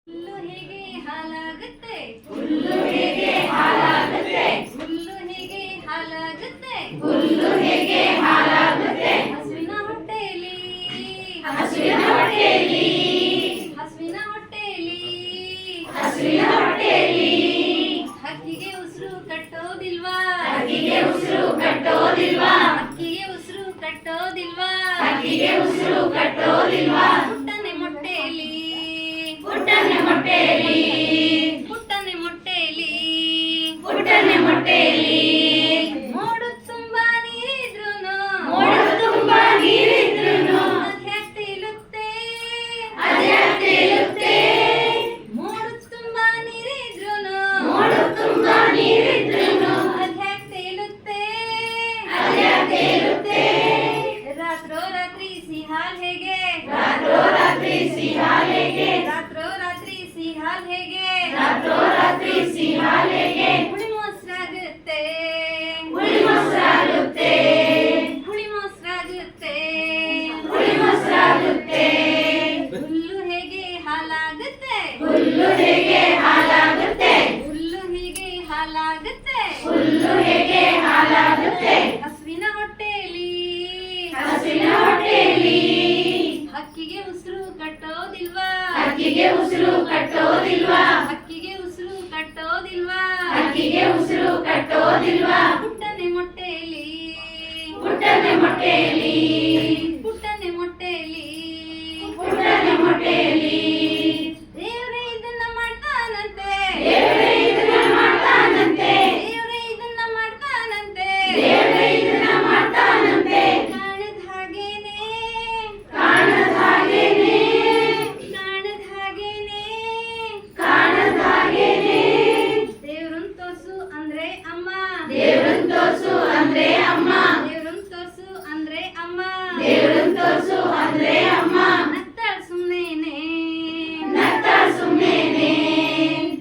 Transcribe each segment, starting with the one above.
ಹುಲ್ಲು ಹೇಗೆ ಹಾಲಾಗುತ್ತೆ ಹುಲ್ಲು ಹೇಗೆ ಹಾಲಾಗುತ್ತೆ ಹುಲ್ಲು ಹೇಗೆ ಹಾಲಾಗುತ್ತೆ ಹುಲ್ಲು ಹೇಗೆ ಹಾಲಾಗುತ್ತೆ ಹಸುವಿನ ಹೊಟ್ಟೆಯಲ್ಲಿ ಹಸುವಿನ ಹೊಟ್ಟೆಯಲ್ಲಿ ಹಸುವಿನ ಹೊಟ್ಟೆಯಲ್ಲಿ ಹಸುವಿನ ಹೊಟ್ಟೆಯಲ್ಲಿ ಹಕ್ಕಿಗೆ ಉಸಿರು ಕಟ್ಟೋದಿಲ್ವಾ ಹಕ್ಕಿಗೆ ಉಸಿರು ಕಟ್ಟೋದಿಲ್ವಾ ಹಕ್ಕಿಗೆ ಉಸಿರು ಕಟ್ಟೋದಿಲ್ವಾ ಹಕ್ಕಿಗೆ ಉಸಿರು ಕಟ್ಟೋದಿಲ್ವಾ ಪುಟ್ಟನೆ ಮೊಟ್ಟೆಯಲ್ಲಿ ಪುಟ್ಟನೆ ಮೊಟ್ಟೆಯಲ್ಲಿ ಪುಟ್ಟನೆ ಮೊಟ್ಟೆಯಲ್ಲಿ ಪುಟ್ಟನೆ ಮೊಟ್ಟೆಯಲ್ಲಿ ಮೋಡು ತುಂಬಾ ನೀರಿದ್ರೂನು ಮೋಡ ತುಂಬಾ ನೀರಿದ್ರುನು ಅದ್ಯಾಕ್ ತೇಲುತ್ತೆ ಅದ್ಯಾಕ್ ತೇಲುತ್ತೆ ಮೋಡು ತುಂಬಾ ನೀರಿದ್ರೂನು ಮೋಡ ತುಂಬಾ ನೀರಿದ್ರುನು ಅದ್ಯಾಕ್ ತೇಲುತ್ತೆ ಅದ್ಯಾಕ್ ತೇಲುತ್ತೆ ರಾತ್ರೋರಾತ್ರಿ ಸಿಹಾಲ್ ಹೇಗೆ ರಾತ್ರೋರಾತ್ರಿ ಸಿಹಾಲೆಗೆ ರಾತ್ರೋರಾತ್ರಿ ಸಿಹಾಲ್ ಹೇಗೆ ರಾತ್ರೋರಾತ್ರಿ ಸಿಹಾಲೆಗೆ ಹುಳಿ ಮೊಸರಾಗುತ್ತೆ ಹುಳಿ ಮೊಸರಾಗುತ್ತೆ ಹುಳಿ ಮೊಸರಾಗುತ್ತೆ ಹುಳಿ ಮೊಸರಾಗುತ್ತೆ ಹುಲ್ಲು ಹೇಗೆ ಹಾಲಾಗುತ್ತೆ ಹುಲ್ಲು ಹೇಗೆ ಹಾಲಾಗುತ್ತೆ ಹುಲ್ಲು ಹೇಗೆ ಹಾಲಾಗುತ್ತೆ ಹುಲ್ಲು ಹೇಗೆ ಹಾಲಾಗುತ್ತೆ ಹಸುವಿನ ಹೊಟ್ಟೆಯಲ್ಲಿ ಹಸುವಿನ ಹೊಟ್ಟೆಯಲ್ಲಿ ಹಕ್ಕಿಗೆ ಉಸಿರು ಕಟ್ಟೋದಿಲ್ವಾ ಹಕ್ಕಿಗೆ ಉಸಿರು ಕಟ್ಟೋದಿಲ್ವಾ ಹಕ್ಕಿಗೆ ಉಸಿರು ಕಟ್ಟೋದಿಲ್ವಾ ಹಕ್ಕಿಗೆ ಉಸಿರು ಕಟ್ಟೋದಿಲ್ವಾ ಪುಟ್ಟನೆ ಮೊಟ್ಟೆಯಲ್ಲಿ ಪುಟ್ಟನೆ ಮೊಟ್ಟೆಯಲ್ಲಿ ಪುಟ್ಟನೆ ಮೊಟ್ಟೆಯಲ್ಲಿ ಪುಟ್ಟನೆ ಮೊಟ್ಟೆಯಲ್ಲಿ ದೇವ್ರೇ ಇದನ್ನ ಮಾಡ್ತಾನಂತೆ ದೇವರೇ ಇದನ್ನ ಮಾಡ್ತಾನಂತೆ ದೇವ್ರೇ ಇದನ್ನ ಮಾಡ್ತಾನಂತೆ ದೇವರೇ ಇದನ್ನ ಮಾಡ್ತಾನಂತೆ ಕಾಣದ ಹಾಗೇನೆ ಕಾಣದ ಹಾಗೇನೆ ಕಾಣದ ಹಾಗೇನೆ ಕಾಣದ ಹಾಗೇನೆ ದೇವ್ರನ್ ತೋರ್ಸು ಅಂದ್ರೆ ಅಮ್ಮ ದೇವ್ರನ್ ತೋರ್ಸು ಅಂದ್ರೆ ಅಮ್ಮ ದೇವ್ರನ್ ತೋರ್ಸು ಅಂದ್ರೆ ಅಮ್ಮ ದೇವ್ರನ್ ತೋರ್ಸು ಅಂದ್ರೆ ಅಮ್ಮ ನತ್ತಾಳ್ ಸುಮ್ನೇನೆ ನಗ್ತಾಳ್ ಸುಮ್ನೇನೆ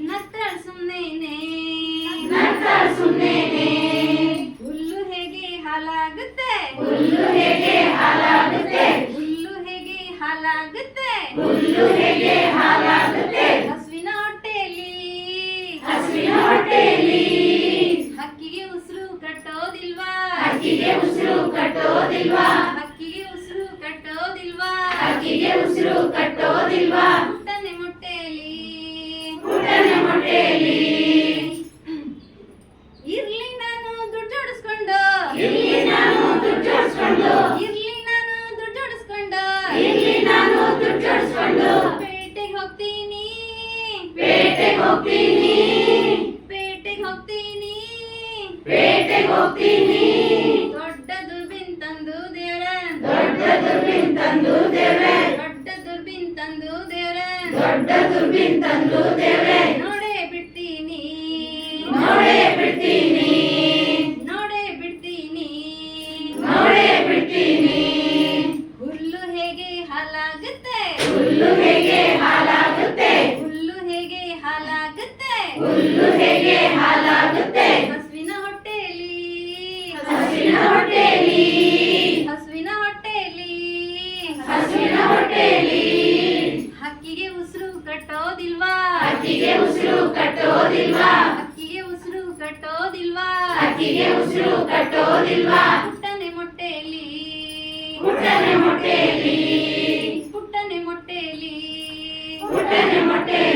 ನತ್ತಾಳ್ ಸುಮ್ನೇನೆ ನಗ್ತಾಳ್ ಸುಮ್ನೇನೆ ಹುಲ್ಲು ಹೇಗೆ ಹಾಲಾಗುತ್ತೆ ಹುಲ್ಲು ಹೇಗೆ ಹಾಲಾಗುತ್ತೆ ಹುಲ್ಲು ಹೇಗೆ ಹಾಲಾಗುತ್ತೆ ಹುಲ್ಲು ಹೇಗೆ ಹಾಲಾಗುತ್ತೆ ಹಸುವಿನ ಹೊಟ್ಟೆಯಲ್ಲಿ ಹಸುವಿನ ಹೊಟ್ಟೆಯಲ್ಲಿ ಹಕ್ಕಿಗೆ ಉಸಿರು ಕಟ್ಟೋದಿಲ್ವಾ ಹಕ್ಕಿಗೆ ಉಸಿರು ಕಟ್ಟೋದಿಲ್ವಾ ಹಕ್ಕಿಗೆ ಉಸಿರು ಕಟ್ಟೋದಿಲ್ವಾ ಹಕ್ಕಿಗೆ ಉಸಿರು ಕಟ್ಟೋದಿಲ್ವಾ ಪುಟ್ಟನೆ ಮೊಟ್ಟೆಯಲ್ಲಿ ಪುಟ್ಟನೆ ಮೊಟ್ಟೆಯಲ್ಲಿ ಇರ್ಲಿ ನಾನು ದುಡ್ಡು ಜೋಡಿಸ್ಕೊಂಡು ಇಲ್ಲಿ ನಾನು ದುಡ್ಡು ಜೋಡಿಸ್ಕೊಂಡು ಇರ್ಲಿ ನಾನು ದುಡ್ಡು ಜೋಡಿಸ್ಕೊಂಡು ಇಲ್ಲಿ ನಾನು ದುಡ್ಡು ಜೋಡಿಸ್ಕೊಂಡು ಪೇಟೆಗೆ ಹೋಗ್ತೀನಿ ಪೇಟೆಗೆ ಹೋಗ್ತೀನಿ ಪೇಟೆಗೆ ಹೋಗ್ತೀನಿ ಪೇಟೆಗೆ ಹೋಗ್ತೀನಿ ದೊಡ್ಡ ದುರ್ಬಿನ್ ತಂದು ದೇವ್ರೆ ದೊಡ್ಡ ದುರ್ಬಿನ್ ತಂದು ದೇವ್ರೆ ದೊಡ್ಡ ದುರ್ಬಿನ್ ತಂದು ದೇವ್ರೆ ದೊಡ್ಡ ದುರ್ಬಿನ್ ತಂದು ದೇವ್ರೆ ನೋಡೇ ಬಿಡ್ತೀನಿ ನೋಡೇ ಬಿಡ್ತೀನಿ ನೋಡೇ ಬಿಡ್ತೀನಿ ನೋಡೇ ಬಿಡ್ತೀನಿ ಹುಲ್ಲು ಹೇಗೆ ಹಾಲಾಗುತ್ತೆ ಹುಲ್ಲು ಹೇಗೆ ಹಾಲಾಗುತ್ತೆ ಹುಲ್ಲು ಹೇಗೆ ಹಾಲಾಗುತ್ತೆ ಹುಲ್ಲು ಹೇಗೆ ಹಾಲಾಗುತ್ತೆ ಹಸುವಿನ ಹೊಟ್ಟೆಯಲ್ಲಿ ಹಸುವಿನ ಹೊಟ್ಟೆಯಲ್ಲಿ ಹಸುವಿನ ಹೊಟ್ಟೆಯಲ್ಲಿ ಹಸುವಿನ ಹೊಟ್ಟೆಯಲ್ಲಿ ಹಕ್ಕಿಗೆ ಉಸಿರು ಕಟ್ಟೋದಿಲ್ವಾ ಹಕ್ಕಿಗೆ ಉಸಿರು ಕಟ್ಟೋದಿಲ್ವಾ ಹಕ್ಕಿಗೆ ಉಸಿರು ಕಟ್ಟೋದಿಲ್ವಾ ಹಕ್ಕಿಗೆ ಉಸಿರು ಕಟ್ಟೋದಿಲ್ವಾ ಪುಟ್ಟನೆ ಮೊಟ್ಟೆಯಲ್ಲಿ ಪುಟ್ಟನೆ ಮೊಟ್ಟೆಯಲ್ಲಿ ಪುಟ್ಟನೆ ಮೊಟ್ಟೆಯಲ್ಲಿ ಪುಟ್ಟನೆ ಮೊಟ್ಟೆಯಲ್ಲಿ